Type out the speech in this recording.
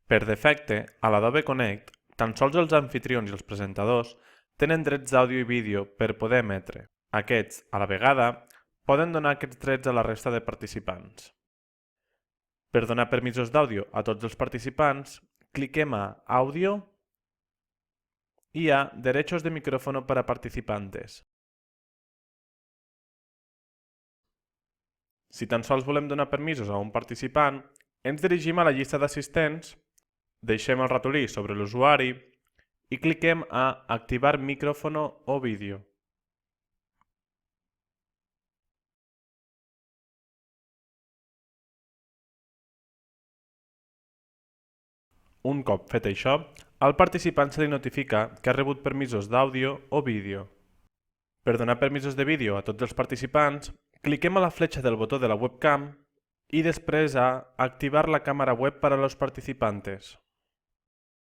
Per defecte, a l'Adobe Connect, tan sols els amfitrions i els presentadors tenen drets d'àudio i vídeo per poder emetre. Aquests, a la vegada, poden donar aquests drets a la resta de participants. Per donar permisos d'àudio a tots els participants, cliquem a Audio i a Derechos de micrófono para participantes. Si tan sols volem donar permisos a un participant, ens dirigim a la llista d'assistents, deixem el ratolí sobre l'usuari i cliquem a Activar micrófono o vídeo. Un cop fet això, al participant se li notifica que ha rebut permisos d'àudio o vídeo. Per donar permisos de vídeo a tots els participants, cliquem a la fletxa del botó de la webcam y després a Activar la cámara web para los participantes.